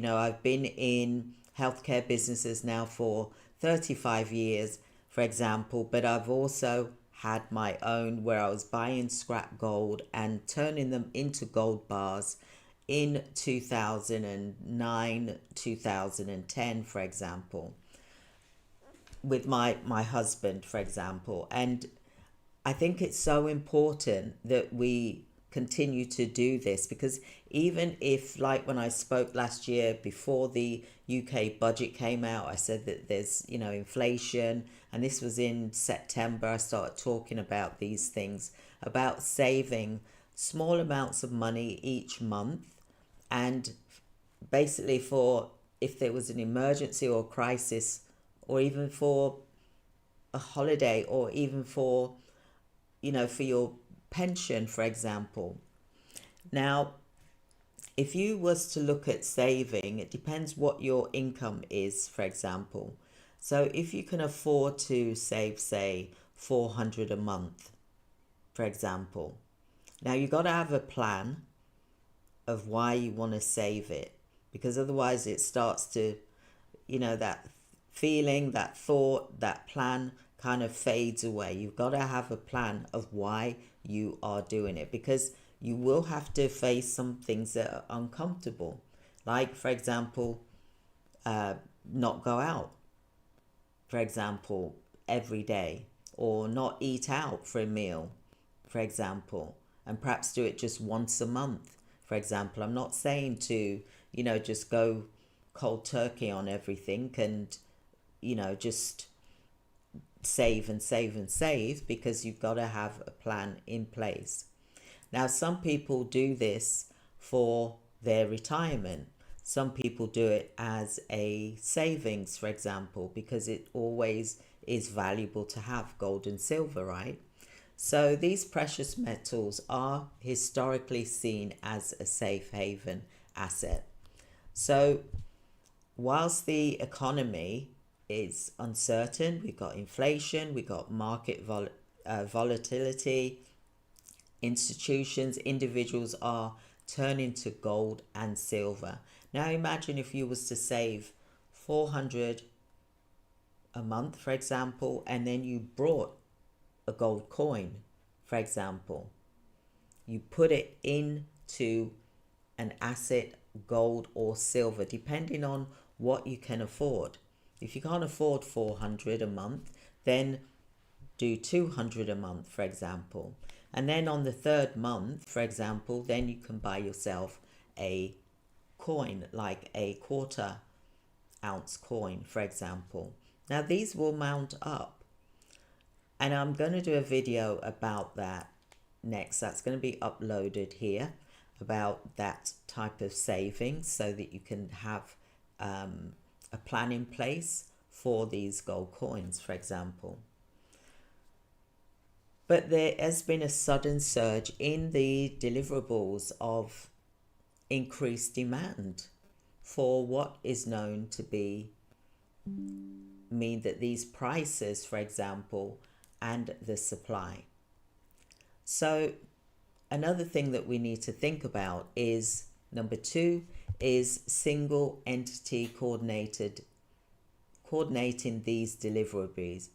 I've been in healthcare businesses now for 35 years, for example, but I've also had my own where I was buying scrap gold and turning them into gold bars in 2009, 2010, for example, with my husband, for example. And I think it's so important that we continue to do this, because even if, like when I spoke last year before the UK budget came out, I said that there's, inflation, and this was in September, I started talking about these things, about saving small amounts of money each month, and basically for if there was an emergency or crisis, or even for a holiday, or even for for your pension, for example. Now, if you was to look at saving, it depends what your income is, for example. So if you can afford to save, say, 400 a month, for example. Now you got to have a plan of why you want to save it, because otherwise it starts to, that feeling, that thought, that plan kind of fades away. You've got to have a plan of why you are doing it, because you will have to face some things that are uncomfortable. Like, for example, not go out, for example, every day, or not eat out for a meal, for example, and perhaps do it just once a month, for example. I'm not saying to, just go cold turkey on everything and, just save and save and save, because you've got to have a plan in place. Now, some people do this for their retirement. Some people do it as a savings, for example, because it always is valuable to have gold and silver, right? So these precious metals are historically seen as a safe haven asset. So whilst the economy is uncertain, we've got inflation, we've got market volatility, institutions, individuals are turning to gold and silver. Now imagine if you was to save 400 a month, for example, and then you brought a gold coin, for example. You put it into an asset, gold or silver, depending on what you can afford. If you can't afford 400 a month, then do 200 a month, for example. And then on the third month, for example, then you can buy yourself a coin, like a quarter ounce coin, for example. Now these will mount up, and I'm going to do a video about that next. That's going to be uploaded here, about that type of savings, so that you can have a plan in place for these gold coins, for example. But there has been a sudden surge in the deliverables of increased demand for what is known to be mean that these prices, for example, and the supply. So another thing that we need to think about is number 2 is single entity coordinating these deliverables.